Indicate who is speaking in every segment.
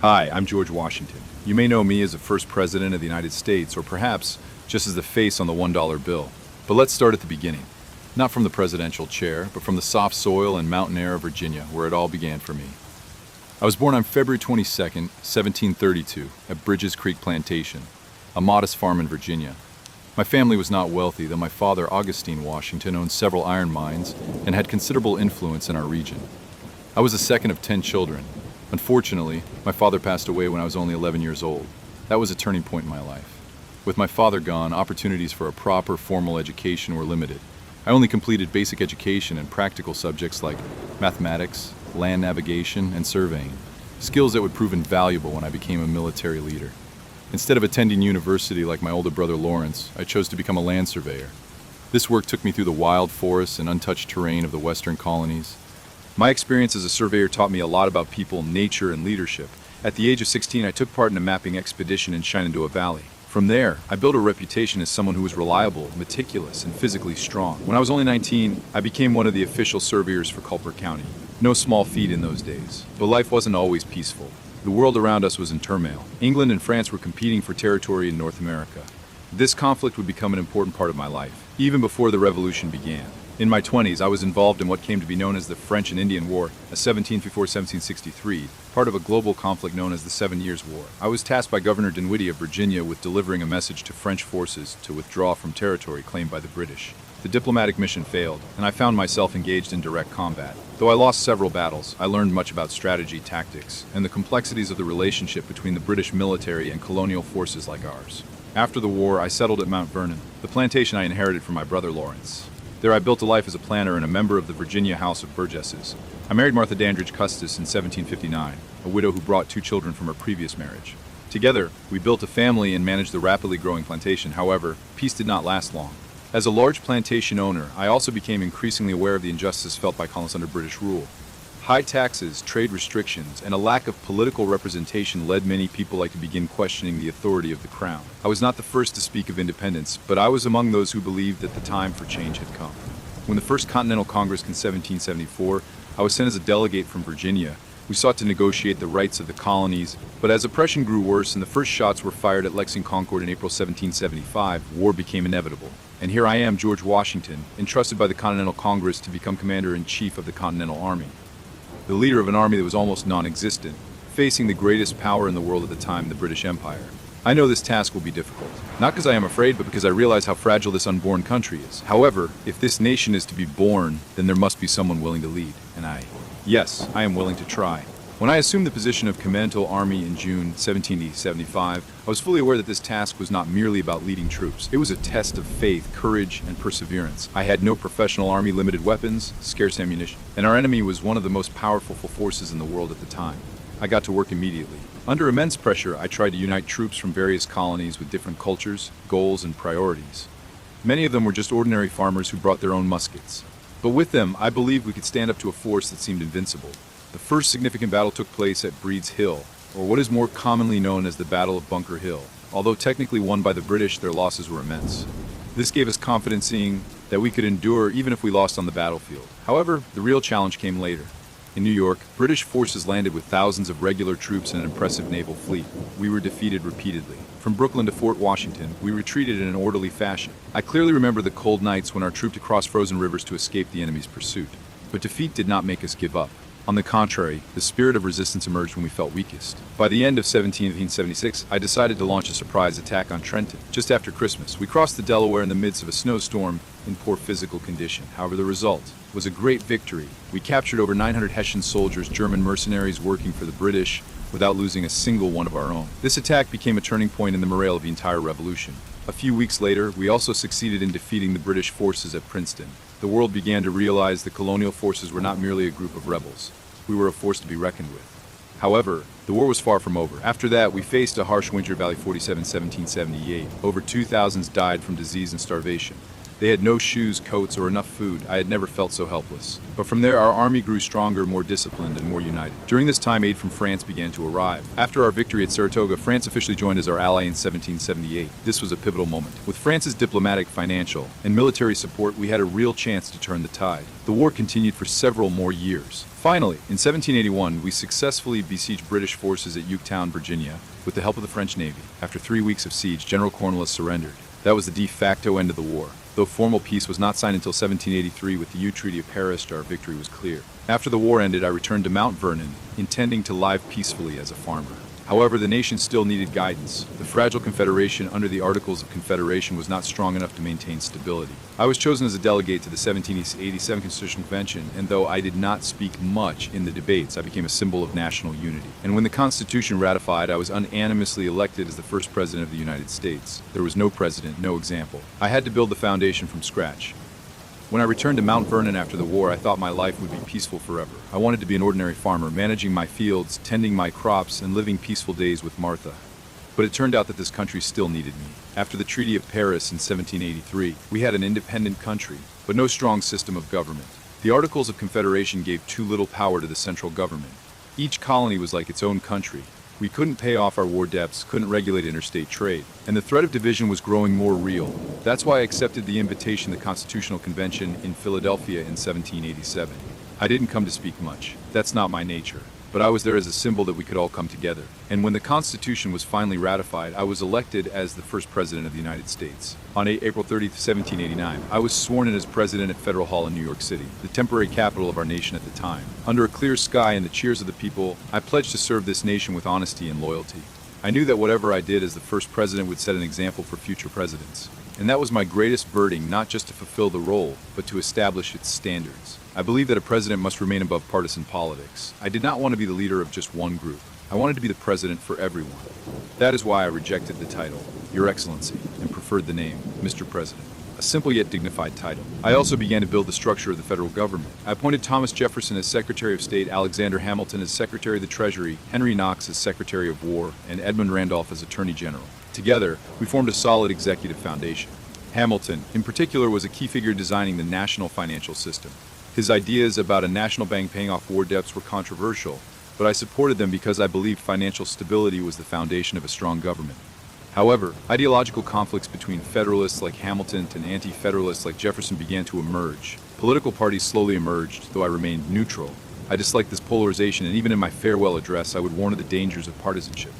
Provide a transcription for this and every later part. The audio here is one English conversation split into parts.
Speaker 1: Hi, I'm George Washington. You may know me as the first president of the United States, or perhaps just as the face on the $1 bill. But let's start at the beginning. Not from the presidential chair, but from the soft soil and mountain air of Virginia, where it all began for me. I was born on February 22nd, 1732, at Bridges Creek Plantation, a modest farm in Virginia. My family was not wealthy, though my father, Augustine Washington, owned several iron mines and had considerable influence in our region. I was the second of 10 children. Unfortunately, my father passed away when I was only 11 years old. That was a turning point in my life. With my father gone, opportunities for a proper formal education were limited. I only completed basic education in practical subjects like mathematics, land navigation, and surveying, skills that would prove invaluable when I became a military leader. Instead of attending university like my older brother Lawrence, I chose to become a land surveyor. This work took me through the wild forests and untouched terrain of the western colonies. My experience as a surveyor taught me a lot about people, nature, and leadership. At the age of 16, I took part in a mapping expedition in Shenandoah Valley. From there, I built a reputation as someone who was reliable, meticulous, and physically strong. When I was only 19, I became one of the official surveyors for Culper County. No small feat in those days. But life wasn't always peaceful. The world around us was in turmoil. England and France were competing for territory in North America. This conflict would become an important part of my life, even before the Revolution began. In my 20s, I was involved in what came to be known as the French and Indian War, a 1754-1763, part of a global conflict known as the 7 Years' War. I was tasked by Governor Dinwiddie of Virginia with delivering a message to French forces to withdraw from territory claimed by the British. The diplomatic mission failed, and I found myself engaged in direct combat. Though I lost several battles, I learned much about strategy, tactics, and the complexities of the relationship between the British military and colonial forces like ours. After the war, I settled at Mount Vernon, the plantation I inherited from my brother Lawrence. There I built a life as a planter and a member of the Virginia House of Burgesses. I married Martha Dandridge Custis in 1759, a widow who brought 2 children from her previous marriage. Together, we built a family and managed the rapidly growing plantation. However, peace did not last long. As a large plantation owner, I also became increasingly aware of the injustice felt by colonists under British rule. High taxes, trade restrictions, and a lack of political representation led many people to begin questioning the authority of the crown. I was not the first to speak of independence, but I was among those who believed that the time for change had come. When the First Continental Congress in 1774, I was sent as a delegate from Virginia. We sought to negotiate the rights of the colonies, but as oppression grew worse and the first shots were fired at Lexington Concord in April 1775, war became inevitable. And here I am, George Washington, entrusted by the Continental Congress to become Commander-in-Chief of the Continental Army. The leader of an army that was almost non-existent, facing the greatest power in the world at the time, the British Empire. I know this task will be difficult, not because I am afraid, but because I realize how fragile this unborn country is. However, if this nation is to be born, then there must be someone willing to lead, and yes, I am willing to try. When I assumed the position of Continental Army in June 1775, I was fully aware that this task was not merely about leading troops. It was a test of faith, courage, and perseverance. I had no professional army, limited weapons, scarce ammunition, and our enemy was one of the most powerful forces in the world at the time. I got to work immediately. Under immense pressure, I tried to unite troops from various colonies with different cultures, goals, and priorities. Many of them were just ordinary farmers who brought their own muskets. But with them, I believed we could stand up to a force that seemed invincible. The first significant battle took place at Breed's Hill, or what is more commonly known as the Battle of Bunker Hill. Although technically won by the British, their losses were immense. This gave us confidence seeing that we could endure even if we lost on the battlefield. However, the real challenge came later. In New York, British forces landed with thousands of regular troops and an impressive naval fleet. We were defeated repeatedly. From Brooklyn to Fort Washington, we retreated in an orderly fashion. I clearly remember the cold nights when our troop crossed frozen rivers to escape the enemy's pursuit. But defeat did not make us give up. On the contrary, the spirit of resistance emerged when we felt weakest. By the end of 1776, I decided to launch a surprise attack on Trenton. Just after Christmas, we crossed the Delaware in the midst of a snowstorm in poor physical condition. However, the result was a great victory. We captured over 900 Hessian soldiers, German mercenaries working for the British, without losing a single one of our own. This attack became a turning point in the morale of the entire revolution. A few weeks later, we also succeeded in defeating the British forces at Princeton. The world began to realize the colonial forces were not merely a group of rebels. We were a force to be reckoned with. However, the war was far from over. After that, we faced a harsh winter. Valley 47, 1778. Over 2,000 died from disease and starvation. They had no shoes, coats, or enough food. I had never felt so helpless. But from there, our army grew stronger, more disciplined, and more united. During this time, aid from France began to arrive. After our victory at Saratoga, France officially joined as our ally in 1778. This was a pivotal moment. With France's diplomatic, financial, and military support, we had a real chance to turn the tide. The war continued for several more years. Finally, in 1781, we successfully besieged British forces at Yorktown, Virginia, with the help of the French Navy. After 3 weeks of siege, General Cornwallis surrendered. That was the de facto end of the war. Though formal peace was not signed until 1783 with the Treaty of Paris, our victory was clear. After the war ended, I returned to Mount Vernon, intending to live peacefully as a farmer. However, the nation still needed guidance. The fragile Confederation under the Articles of Confederation was not strong enough to maintain stability. I was chosen as a delegate to the 1787 Constitutional Convention, and though I did not speak much in the debates, I became a symbol of national unity. And when the Constitution ratified, I was unanimously elected as the first president of the United States. There was no precedent, no example. I had to build the foundation from scratch. When I returned to Mount Vernon after the war, I thought my life would be peaceful forever. I wanted to be an ordinary farmer, managing my fields, tending my crops, and living peaceful days with Martha. But it turned out that this country still needed me. After the Treaty of Paris in 1783, we had an independent country, but no strong system of government. The Articles of Confederation gave too little power to the central government. Each colony was like its own country. We couldn't pay off our war debts, couldn't regulate interstate trade, and the threat of division was growing more real. That's why I accepted the invitation to the Constitutional Convention in Philadelphia in 1787. I didn't come to speak much. That's not my nature. But I was there as a symbol that we could all come together. And when the Constitution was finally ratified, I was elected as the first president of the United States. On April 30th, 1789, I was sworn in as president at Federal Hall in New York City, the temporary capital of our nation at the time. Under a clear sky and the cheers of the people, I pledged to serve this nation with honesty and loyalty. I knew that whatever I did as the first president would set an example for future presidents. And that was my greatest burden, not just to fulfill the role, but to establish its standards. I believe that a president must remain above partisan politics. I did not want to be the leader of just one group. I wanted to be the president for everyone. That is why I rejected the title, Your Excellency, and preferred the name, Mr. President. A simple yet dignified title. I also began to build the structure of the federal government. I appointed Thomas Jefferson as Secretary of State, Alexander Hamilton as Secretary of the Treasury, Henry Knox as Secretary of War, and Edmund Randolph as Attorney General. Together, we formed a solid executive foundation. Hamilton, in particular, was a key figure designing the national financial system. His ideas about a national bank paying off war debts were controversial, but I supported them because I believed financial stability was the foundation of a strong government. However, ideological conflicts between Federalists like Hamilton and anti-Federalists like Jefferson began to emerge. Political parties slowly emerged, though I remained neutral. I disliked this polarization, and even in my farewell address, I would warn of the dangers of partisanship.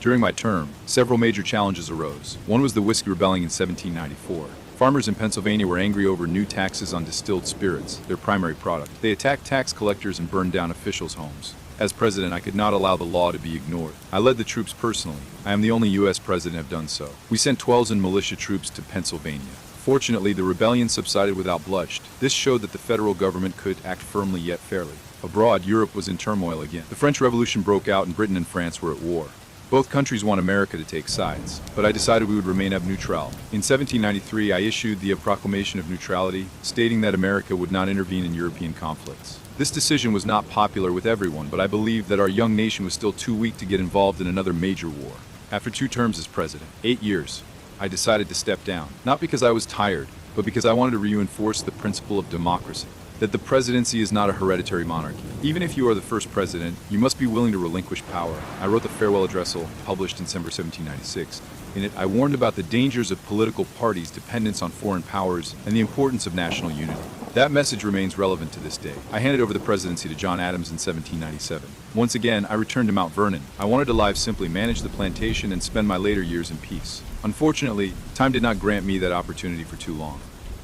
Speaker 1: During my term, several major challenges arose. One was the Whiskey Rebellion in 1794. Farmers in Pennsylvania were angry over new taxes on distilled spirits, their primary product. They attacked tax collectors and burned down officials' homes. As president, I could not allow the law to be ignored. I led the troops personally. I am the only U.S. president to have done so. We sent 12,000 militia troops to Pennsylvania. Fortunately, the rebellion subsided without bloodshed. This showed that the federal government could act firmly yet fairly. Abroad, Europe was in turmoil again. The French Revolution broke out and Britain and France were at war. Both countries want America to take sides, but I decided we would remain neutral. In 1793, I issued the Proclamation of Neutrality, stating that America would not intervene in European conflicts. This decision was not popular with everyone, but I believed that our young nation was still too weak to get involved in another major war. After 2 terms as president, 8 years, I decided to step down, not because I was tired, but because I wanted to reinforce the principle of democracy. That the presidency is not a hereditary monarchy. Even if you are the first president, you must be willing to relinquish power. I wrote the farewell address, published in December 1796. In it, I warned about the dangers of political parties' dependence on foreign powers and the importance of national unity. That message remains relevant to this day. I handed over the presidency to John Adams in 1797. Once again, I returned to Mount Vernon. I wanted to live simply, manage the plantation, and spend my later years in peace. Unfortunately, time did not grant me that opportunity for too long.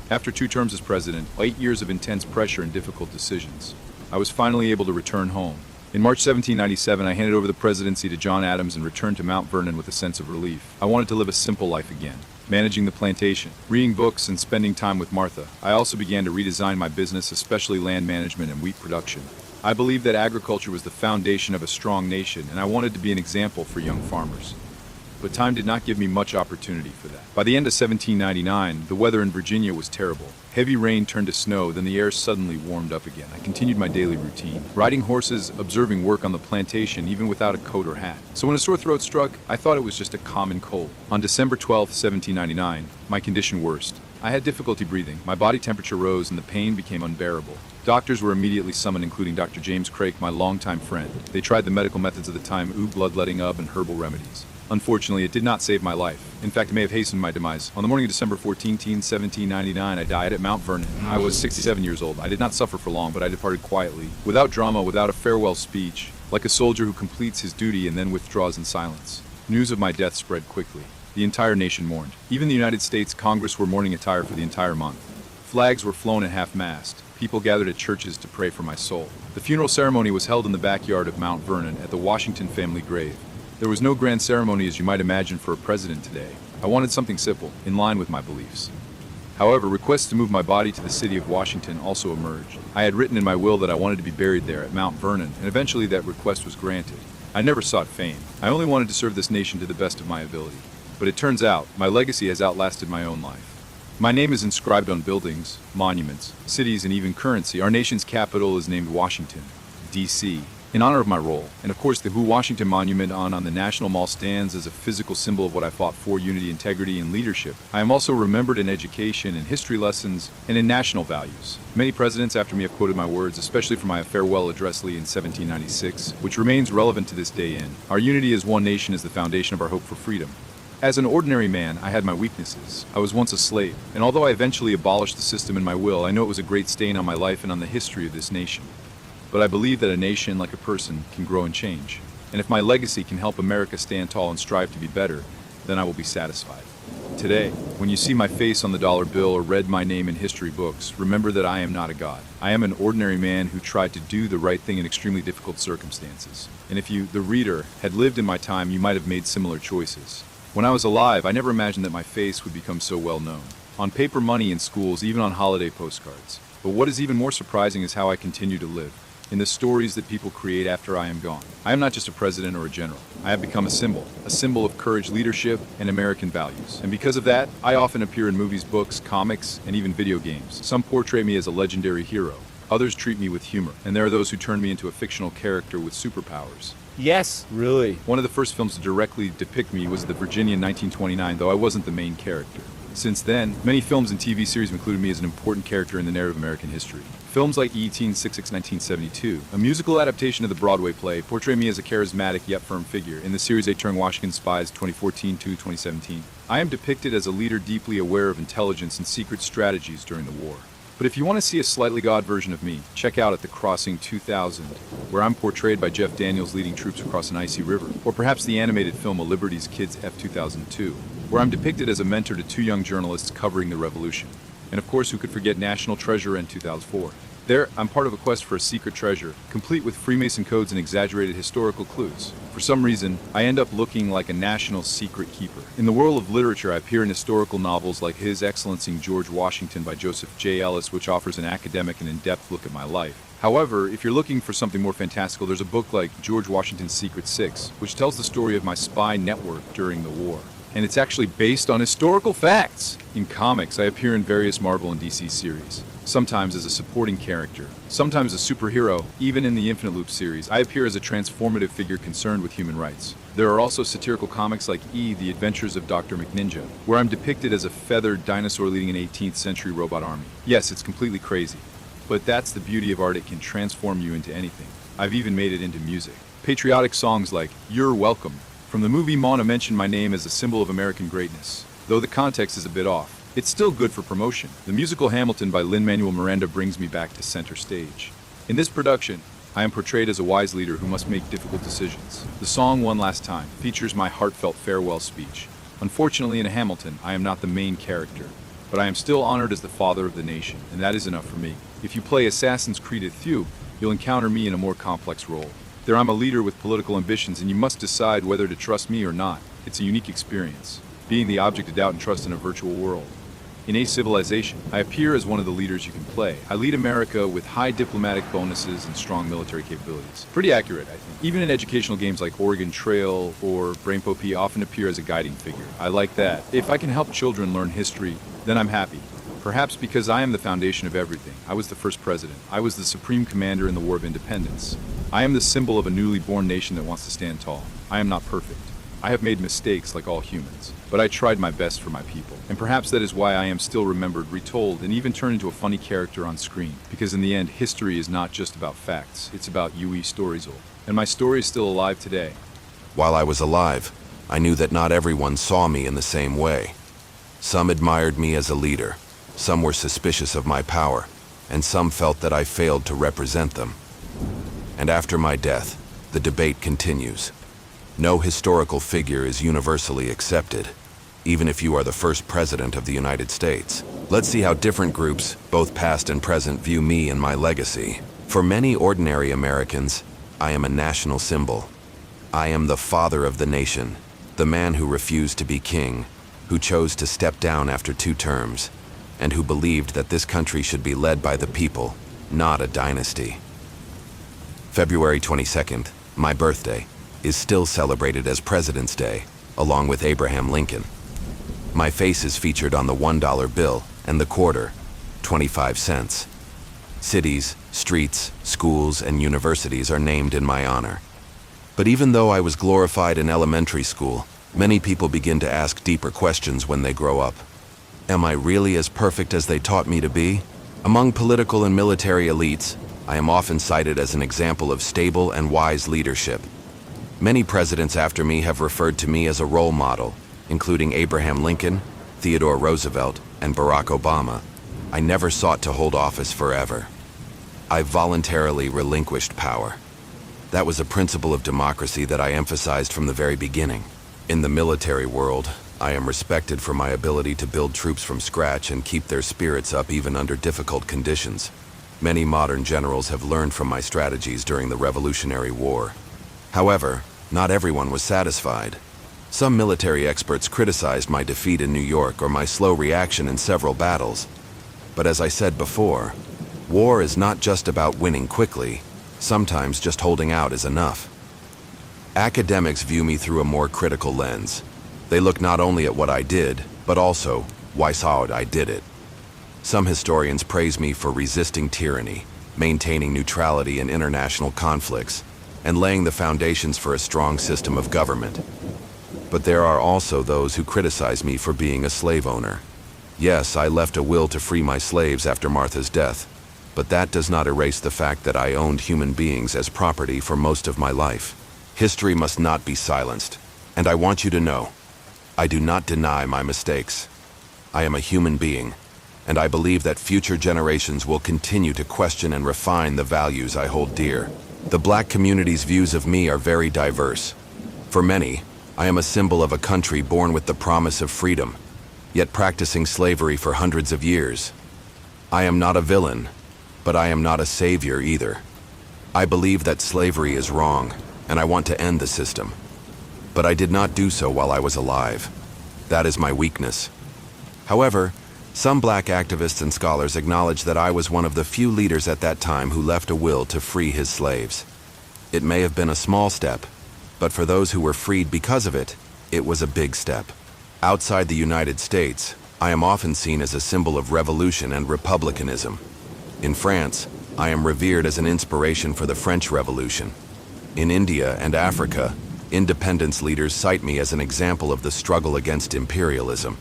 Speaker 1: After 2 terms as president, 8 years of intense pressure and difficult decisions, I was finally able to return home. In March 1797, I handed over the presidency to John Adams and returned to Mount Vernon with a sense of relief. I wanted to live a simple life again, managing the plantation, reading books, and spending time with Martha. I also began to redesign my business, especially land management and wheat production. I believed that agriculture was the foundation of a strong nation, and I wanted to be an example for young farmers. But time did not give me much opportunity for that. By the end of 1799, the weather in Virginia was terrible. Heavy rain turned to snow, then the air suddenly warmed up again. I continued my daily routine, riding horses, observing work on the plantation, even without a coat or hat. So when a sore throat struck, I thought it was just a common cold. On December 12, 1799, my condition worsened. I had difficulty breathing, my body temperature rose, and the pain became unbearable. Doctors were immediately summoned, including Dr. James Craik, my longtime friend. They tried the medical methods of the time, bloodletting up, and herbal remedies. Unfortunately, it did not save my life. In fact, it may have hastened my demise. On the morning of December 14, 1799, I died at Mount Vernon. I was 67 years old. I did not suffer for long, but I departed quietly, without drama, without a farewell speech, like a soldier who completes his duty and then withdraws in silence. News of my death spread quickly. The entire nation mourned. Even the United States Congress wore mourning attire for the entire month. Flags were flown at half-mast. People gathered at churches to pray for my soul. The funeral ceremony was held in the backyard of Mount Vernon at the Washington family grave. There was no grand ceremony as you might imagine for a president today. I wanted something simple, in line with my beliefs. However, requests to move my body to the city of Washington also emerged. I had written in my will that I wanted to be buried there at Mount Vernon, and eventually that request was granted. I never sought fame. I only wanted to serve this nation to the best of my ability. But it turns out, my legacy has outlasted my own life. My name is inscribed on buildings, monuments, cities, and even currency. Our nation's capital is named Washington, D.C., in honor of my role. And of course, the Washington Monument on the National Mall stands as a physical symbol of what I fought for: unity, integrity, and leadership. I am also remembered in education, in history lessons, and in national values. Many presidents after me have quoted my words, especially for my farewell address in 1796, which remains relevant to this day. Our unity as one nation is the foundation of our hope for freedom. As an ordinary man, I had my weaknesses. I was once a slave, and although I eventually abolished the system in my will, I know it was a great stain on my life and on the history of this nation. But I believe that a nation, like a person, can grow and change. And if my legacy can help America stand tall and strive to be better, then I will be satisfied. Today, when you see my face on the dollar bill or read my name in history books, remember that I am not a god. I am an ordinary man who tried to do the right thing in extremely difficult circumstances. And if you, the reader, had lived in my time, you might have made similar choices. When I was alive, I never imagined that my face would become so well known. On paper money in schools, even on holiday postcards. But what is even more surprising is how I continue to live. In the stories that people create after I am gone. I am not just a president or a general. I have become a symbol of courage, leadership, and American values. And because of that, I often appear in movies, books, comics, and even video games. Some portray me as a legendary hero. Others treat me with humor. And there are those who turn me into a fictional character with superpowers.
Speaker 2: Yes, really.
Speaker 1: One of the first films to directly depict me was The Virginia in 1929, though I wasn't the main character. Since then, many films and TV series have included me as an important character in the narrative of American history. Films like E.T.66 1972, a musical adaptation of the Broadway play, portray me as a charismatic yet firm figure. In the series Touring Washington Spies 2014-2017, I am depicted as a leader deeply aware of intelligence and secret strategies during the war. But if you want to see a slightly god version of me, check out At the Crossing 2000, where I'm portrayed by Jeff Daniels leading troops across an icy river. Or perhaps the animated film A Liberty's Kids F 2002, where I'm depicted as a mentor to two young journalists covering the revolution. And of course, who could forget National Treasure in 2004? There, I'm part of a quest for a secret treasure, complete with Freemason codes and exaggerated historical clues. For some reason, I end up looking like a national secret keeper. In the world of literature, I appear in historical novels like His Excellency George Washington by Joseph J. Ellis, which offers an academic and in-depth look at my life. However, if you're looking for something more fantastical, there's a book like George Washington's Secret Six, which tells the story of my spy network during the war. And it's actually based on historical facts. In comics, I appear in various Marvel and DC series. Sometimes as a supporting character, sometimes a superhero. Even in the Infinite Loop series, I appear as a transformative figure concerned with human rights. There are also satirical comics like E! The Adventures of Dr. McNinja, where I'm depicted as a feathered dinosaur leading an 18th century robot army. Yes, it's completely crazy, but that's the beauty of art. It can transform you into anything. I've even made it into music. Patriotic songs like You're Welcome from the movie Mona mention my name as a symbol of American greatness. Though the context is a bit off, it's still good for promotion. The musical Hamilton by Lin-Manuel Miranda brings me back to center stage. In this production, I am portrayed as a wise leader who must make difficult decisions. The song One Last Time features my heartfelt farewell speech. Unfortunately, in Hamilton, I am not the main character, but I am still honored as the father of the nation, and that is enough for me. If you play Assassin's Creed at Thube, you'll encounter me in a more complex role. There I'm a leader with political ambitions, and you must decide whether to trust me or not. It's a unique experience, being the object of doubt and trust in a virtual world. In A Civilization, I appear as one of the leaders you can play. I lead America with high diplomatic bonuses and strong military capabilities. Pretty accurate, I think. Even in educational games like Oregon Trail or Brainpo P, I often appear as a guiding figure. I like that. If I can help children learn history, then I'm happy. Perhaps because I am the foundation of everything. I was the first president. I was the supreme commander in the War of Independence. I am the symbol of a newly born nation that wants to stand tall. I am not perfect. I have made mistakes like all humans. but I tried my best for my people. And perhaps that is why I am still remembered, retold, and even turned into a funny character on screen. Because in the end, history is not just about facts, it's about Yui Storyzul. And my story is still alive today.
Speaker 2: While I was alive, I knew that not everyone saw me in the same way. Some admired me as a leader, some were suspicious of my power, and some felt that I failed to represent them. And after my death, the debate continues. No historical figure is universally accepted, even if you are the first president of the United States. Let's see how different groups, both past and present, view me and my legacy. For many ordinary Americans, I am a national symbol. I am the father of the nation, the man who refused to be king, who chose to step down after 2 terms, and who believed that this country should be led by the people, not a dynasty. February 22nd, my birthday, is still celebrated as President's Day, along with Abraham Lincoln. My face is featured on the $1 bill and the quarter, 25 cents. Cities, streets, schools, and universities are named in my honor. But even though I was glorified in elementary school, many people begin to ask deeper questions when they grow up. Am I really as perfect as they taught me to be? Among political and military elites, I am often cited as an example of stable and wise leadership. Many presidents after me have referred to me as a role model, including Abraham Lincoln, Theodore Roosevelt, and Barack Obama. I never sought to hold office forever. I voluntarily relinquished power. That was a principle of democracy that I emphasized from the very beginning. In the military world, I am respected for my ability to build troops from scratch and keep their spirits up even under difficult conditions. Many modern generals have learned from my strategies during the Revolutionary War. However, not everyone was satisfied. Some military experts criticized my defeat in New York or my slow reaction in several battles. But as I said before, war is not just about winning quickly. Sometimes just holding out is enough. Academics view me through a more critical lens. They look not only at what I did, but also why I did it. Some historians praise me for resisting tyranny, maintaining neutrality in international conflicts, and laying the foundations for a strong system of government. But there are also those who criticize me for being a slave owner. Yes, I left a will to free my slaves after Martha's death, but that does not erase the fact that I owned human beings as property for most of my life. History must not be silenced, and I want you to know, I do not deny my mistakes. I am a human being, and I believe that future generations will continue to question and refine the values I hold dear. The Black community's views of me are very diverse. For many, I am a symbol of a country born with the promise of freedom, yet practicing slavery for hundreds of years. I am not a villain, but I am not a savior either. I believe that slavery is wrong, and I want to end the system. But I did not do so while I was alive. That is my weakness. However, some Black activists and scholars acknowledge that I was one of the few leaders at that time who left a will to free his slaves. It may have been a small step, but for those who were freed because of it, it was a big step. Outside the United States, I am often seen as a symbol of revolution and republicanism. In France, I am revered as an inspiration for the French Revolution. In India and Africa, independence leaders cite me as an example of the struggle against imperialism.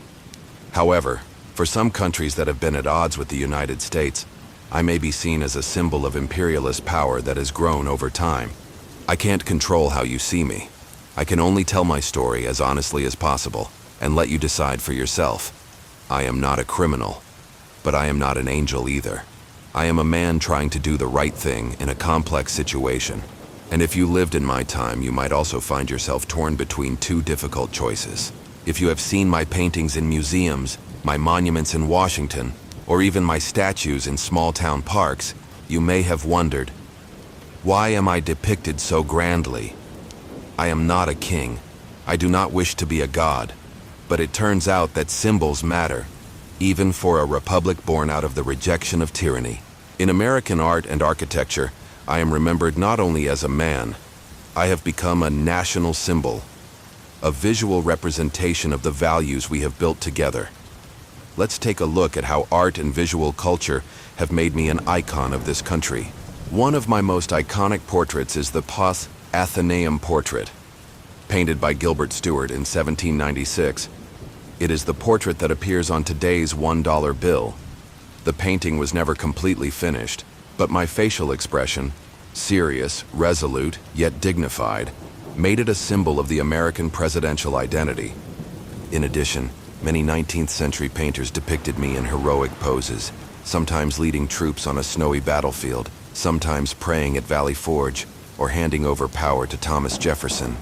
Speaker 2: However, for some countries that have been at odds with the United States, I may be seen as a symbol of imperialist power that has grown over time. I can't control how you see me. I can only tell my story as honestly as possible and let you decide for yourself. I am not a criminal, but I am not an angel either. I am a man trying to do the right thing in a complex situation. And if you lived in my time, you might also find yourself torn between 2 difficult choices. If you have seen my paintings in museums, my monuments in Washington, or even my statues in small-town parks, you may have wondered, why am I depicted so grandly? I am not a king. I do not wish to be a god. But it turns out that symbols matter, even for a republic born out of the rejection of tyranny. In American art and architecture, I am remembered not only as a man, I have become a national symbol, a visual representation of the values we have built together. Let's take a look at how art and visual culture have made me an icon of this country. One of my most iconic portraits is the Athenaeum portrait. Painted by Gilbert Stuart in 1796, It is the portrait that appears on today's $1 bill. The painting was never completely finished, but my facial expression, serious, resolute, yet dignified, made it a symbol of the American presidential identity. In addition, many 19th century painters depicted me in heroic poses, sometimes leading troops on a snowy battlefield, sometimes praying at Valley Forge, or handing over power to Thomas Jefferson.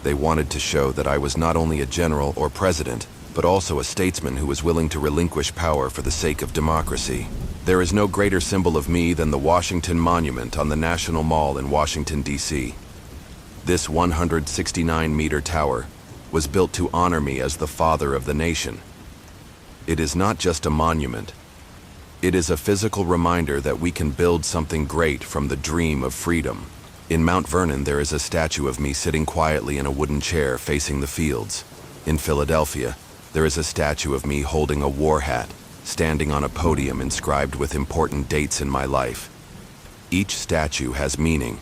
Speaker 2: They wanted to show that I was not only a general or president, but also a statesman who was willing to relinquish power for the sake of democracy. There is no greater symbol of me than the Washington Monument on the National Mall in Washington, D.C. This 169-meter tower was built to honor me as the father of the nation. It is not just a monument. It is a physical reminder that we can build something great from the dream of freedom. In Mount Vernon, there is a statue of me sitting quietly in a wooden chair facing the fields. In Philadelphia, there is a statue of me holding a war hat, standing on a podium inscribed with important dates in my life. Each statue has meaning.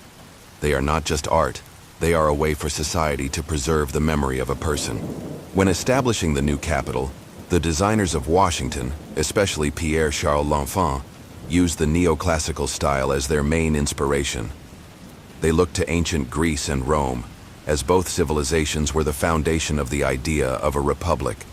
Speaker 2: They are not just art. They are a way for society to preserve the memory of a person. When establishing the new capital, the designers of Washington, especially Pierre Charles L'Enfant, used the neoclassical style as their main inspiration. They looked to ancient Greece and Rome, as both civilizations were the foundation of the idea of a republic.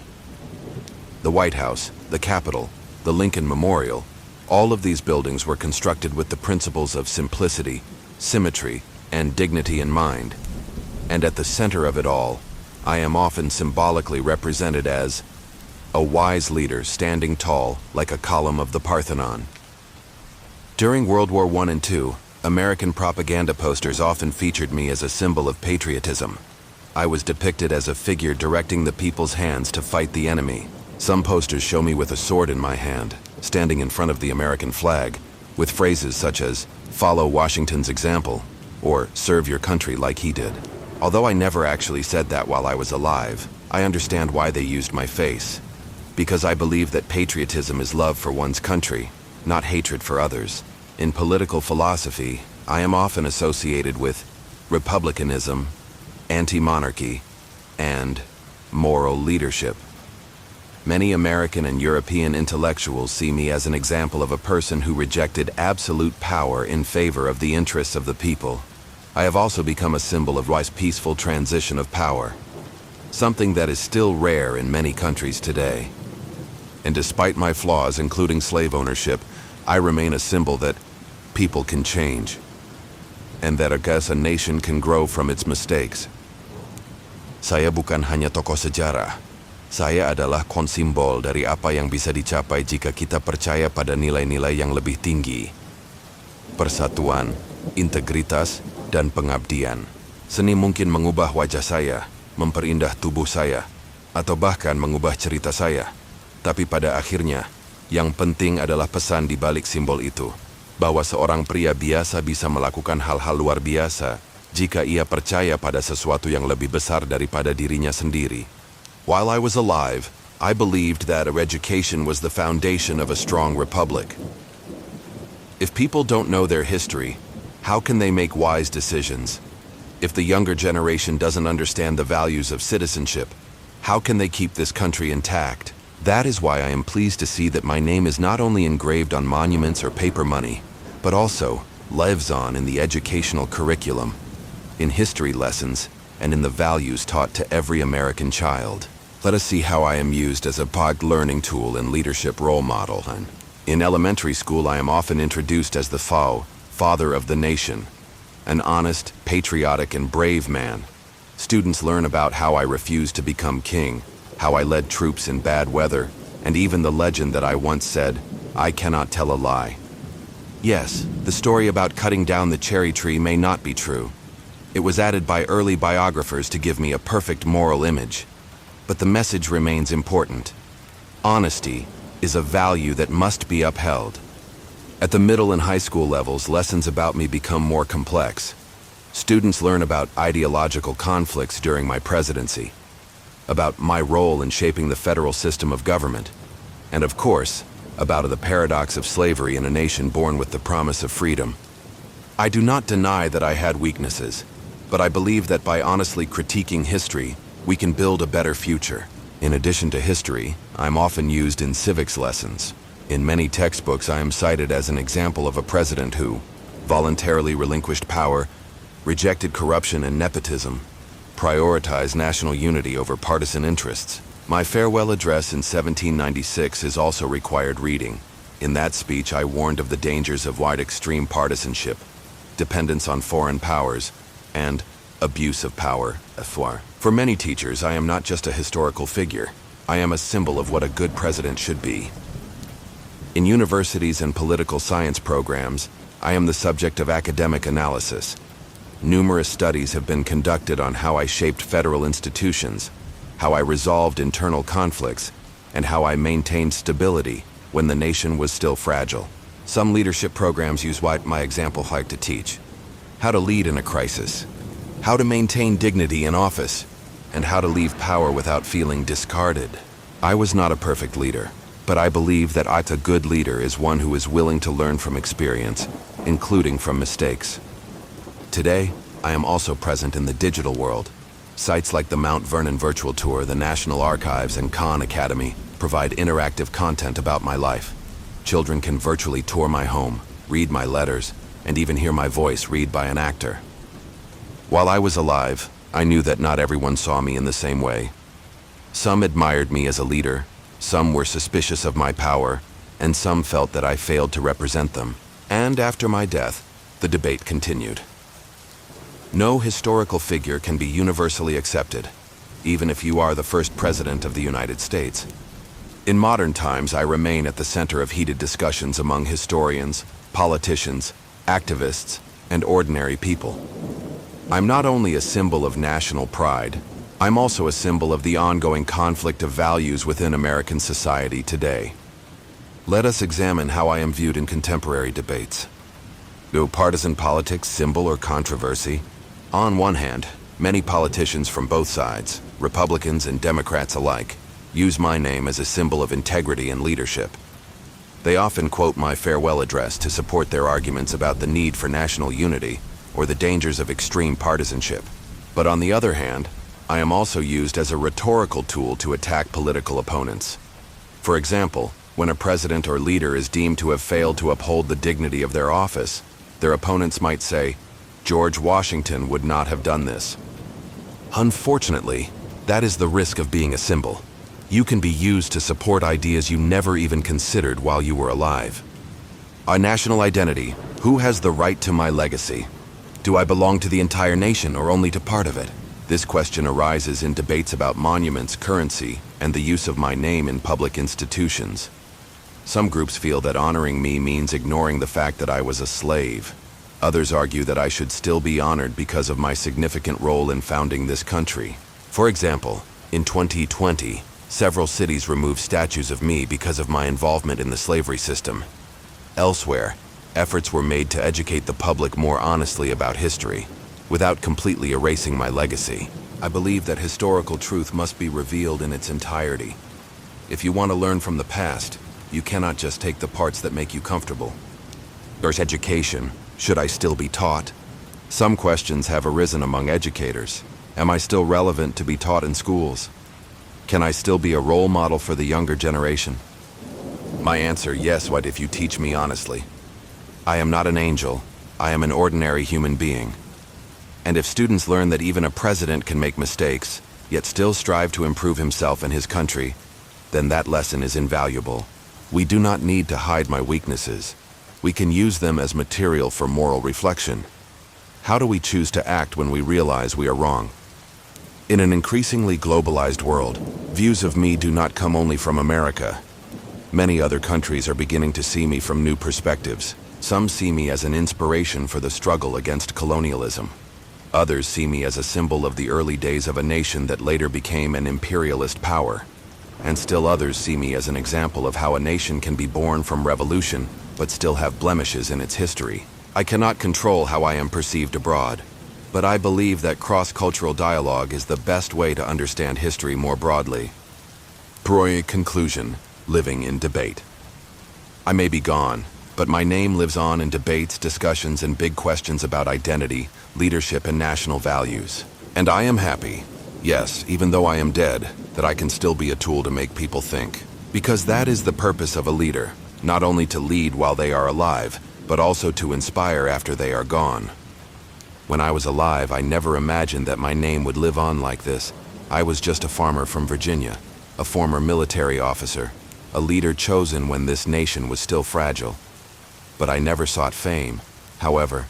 Speaker 2: The White House, the Capitol, the Lincoln Memorial, all of these buildings were constructed with the principles of simplicity, symmetry, and dignity in mind. And at the center of it all, I am often symbolically represented as a wise leader standing tall like a column of the Parthenon. During World War I and II, American propaganda posters often featured me as a symbol of patriotism. I was depicted as a figure directing the people's hands to fight the enemy. Some posters show me with a sword in my hand, standing in front of the American flag, with phrases such as, "Follow Washington's example," or "Serve your country like he did." Although I never actually said that while I was alive, I understand why they used my face. Because I believe that patriotism is love for one's country, not hatred for others. In political philosophy, I am often associated with republicanism, anti-monarchy, and moral leadership. Many American and European intellectuals see me as an example of a person who rejected absolute power in favor of the interests of the people. I have also become a symbol of wise, peaceful transition of power, something that is still rare in many countries today. And despite my flaws, including slave ownership, I remain a symbol that people can change, and that a nation can grow from its mistakes. Saya bukan hanya tokoh sejarah. Saya adalah konsimbol dari apa yang bisa dicapai jika kita percaya pada nilai-nilai yang lebih tinggi. Persatuan, integritas, dan pengabdian. Seni mungkin mengubah wajah saya, memperindah tubuh saya, atau bahkan mengubah cerita saya. Tapi pada akhirnya, yang penting adalah pesan di balik simbol itu, bahwa seorang pria biasa bisa melakukan hal-hal luar biasa jika ia percaya pada sesuatu yang lebih besar daripada dirinya sendiri. While I was alive, I believed that education was the foundation of a strong republic. If people don't know their history, how can they make wise decisions? If the younger generation doesn't understand the values of citizenship, how can they keep this country intact? That is why I am pleased to see that my name is not only engraved on monuments or paper money, but also lives on in the educational curriculum, in history lessons, and in the values taught to every American child. Let us see how I am used as a learning tool and leadership role model. In elementary school, I am often introduced as the father of the nation, an honest, patriotic, and brave man. Students learn about how I refused to become king, how I led troops in bad weather, and even the legend that I once said, "I cannot tell a lie." Yes, the story about cutting down the cherry tree may not be true. It was added by early biographers to give me a perfect moral image. But the message remains important. Honesty is a value that must be upheld. At the middle and high school levels, lessons about me become more complex. Students learn about ideological conflicts during my presidency, about my role in shaping the federal system of government, and of course, about the paradox of slavery in a nation born with the promise of freedom. I do not deny that I had weaknesses, but I believe that by honestly critiquing history, we can build a better future. In addition to history, I'm often used in civics lessons. In many textbooks, I am cited as an example of a president who voluntarily relinquished power, rejected corruption and nepotism, prioritized national unity over partisan interests. My farewell address in 1796 is also required reading. In that speech, I warned of the dangers of wide extreme partisanship, dependence on foreign powers, and abuse of power. For many teachers, I am not just a historical figure. I am a symbol of what a good president should be. In universities and political science programs, I am the subject of academic analysis. Numerous studies have been conducted on how I shaped federal institutions, how I resolved internal conflicts, and how I maintained stability when the nation was still fragile. Some leadership programs use what my example like to teach: how to lead in a crisis, how to maintain dignity in office, and how to leave power without feeling discarded. I was not a perfect leader, but I believe that a good leader is one who is willing to learn from experience, including from mistakes. Today, I am also present in the digital world. Sites like the Mount Vernon Virtual Tour, the National Archives, and Khan Academy provide interactive content about my life. Children can virtually tour my home, read my letters, and even hear my voice read by an actor. While I was alive, I knew that not everyone saw me in the same way. Some admired me as a leader, some were suspicious of my power, and some felt that I failed to represent them. And after my death, the debate continued. No historical figure can be universally accepted, even if you are the first president of the United States. In modern times, I remain at the center of heated discussions among historians, politicians, activists, and ordinary people. I'm not only a symbol of national pride, I'm also a symbol of the ongoing conflict of values within American society today. Let us examine how I am viewed in contemporary debates. No partisan politics, symbol, or controversy. On one hand, many politicians from both sides, Republicans and Democrats alike, use my name as a symbol of integrity and leadership. They often quote my farewell address to support their arguments about the need for national unity or the dangers of extreme partisanship. But on the other hand, I am also used as a rhetorical tool to attack political opponents. For example, when a president or leader is deemed to have failed to uphold the dignity of their office, their opponents might say, "George Washington would not have done this." Unfortunately, that is the risk of being a symbol. You can be used to support ideas you never even considered while you were alive. Our national identity: who has the right to my legacy? Do I belong to the entire nation or only to part of it? This question arises in debates about monuments, currency, and the use of my name in public institutions. Some groups feel that honoring me means ignoring the fact that I was a slave. Others argue that I should still be honored because of my significant role in founding this country. For example, in 2020, several cities removed statues of me because of my involvement in the slavery system. Elsewhere, efforts were made to educate the public more honestly about history, without completely erasing my legacy. I believe that historical truth must be revealed in its entirety. If you want to learn from the past, you cannot just take the parts that make you comfortable. There's education. Should I still be taught? Some questions have arisen among educators. Am I still relevant to be taught in schools? Can I still be a role model for the younger generation? My answer: yes, what if you teach me honestly. I am not an angel. I am an ordinary human being. And if students learn that even a president can make mistakes, yet still strive to improve himself and his country, then that lesson is invaluable. We do not need to hide my weaknesses. We can use them as material for moral reflection. How do we choose to act when we realize we are wrong? In an increasingly globalized world, views of me do not come only from America. Many other countries are beginning to see me from new perspectives. Some see me as an inspiration for the struggle against colonialism. Others see me as a symbol of the early days of a nation that later became an imperialist power. And still others see me as an example of how a nation can be born from revolution, but still have blemishes in its history. I cannot control how I am perceived abroad, but I believe that cross-cultural dialogue is the best way to understand history more broadly. Conclusion: living in debate. I may be gone, but my name lives on in debates, discussions, and big questions about identity, leadership, and national values. And I am happy. Yes, even though I am dead, that I can still be a tool to make people think. Because that is the purpose of a leader, not only to lead while they are alive, but also to inspire after they are gone. When I was alive, I never imagined that my name would live on like this. I was just a farmer from Virginia, a former military officer, a leader chosen when this nation was still fragile. But I never sought fame. However,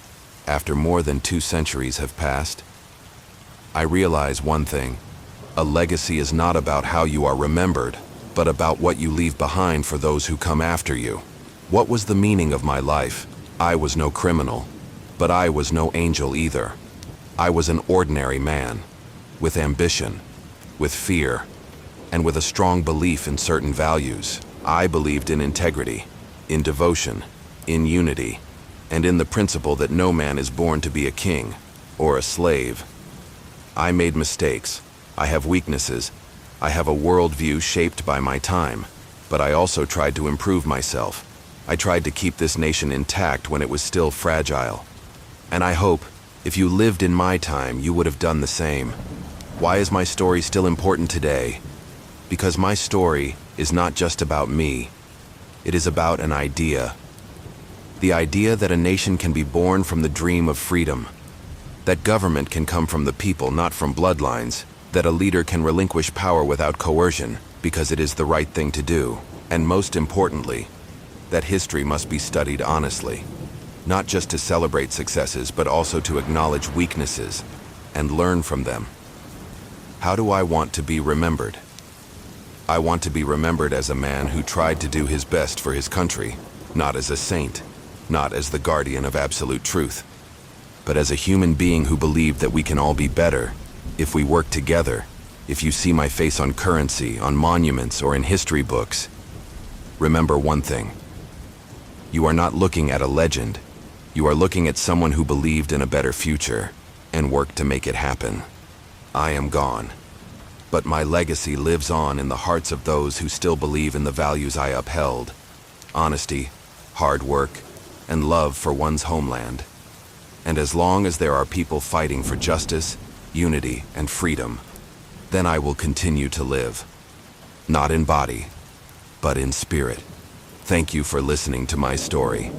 Speaker 2: after more than 2 centuries have passed, I realize one thing. A legacy is not about how you are remembered, but about what you leave behind for those who come after you. What was the meaning of my life? I was no criminal, but I was no angel either. I was an ordinary man, with ambition, with fear, and with a strong belief in certain values. I believed in integrity, in devotion, in unity, and in the principle that no man is born to be a king or a slave. I made mistakes. I have weaknesses. I have a worldview shaped by my time, but I also tried to improve myself. I tried to keep this nation intact when it was still fragile. And I hope, if you lived in my time, you would have done the same. Why is my story still important today? Because my story is not just about me. It is about an idea. The idea that a nation can be born from the dream of freedom. That government can come from the people, not from bloodlines. That a leader can relinquish power without coercion, because it is the right thing to do. And most importantly, that history must be studied honestly. Not just to celebrate successes, but also to acknowledge weaknesses and learn from them. How do I want to be remembered? I want to be remembered as a man who tried to do his best for his country, not as a saint, not as the guardian of absolute truth, but as a human being who believed that we can all be better if we work together. If you see my face on currency, on monuments, or in history books, remember one thing. You are not looking at a legend. You are looking at someone who believed in a better future and worked to make it happen. I am gone, but my legacy lives on in the hearts of those who still believe in the values I upheld: honesty, hard work, and love for one's homeland. And as long as there are people fighting for justice, unity, and freedom, then I will continue to live. Not in body, but in spirit. Thank you for listening to my story.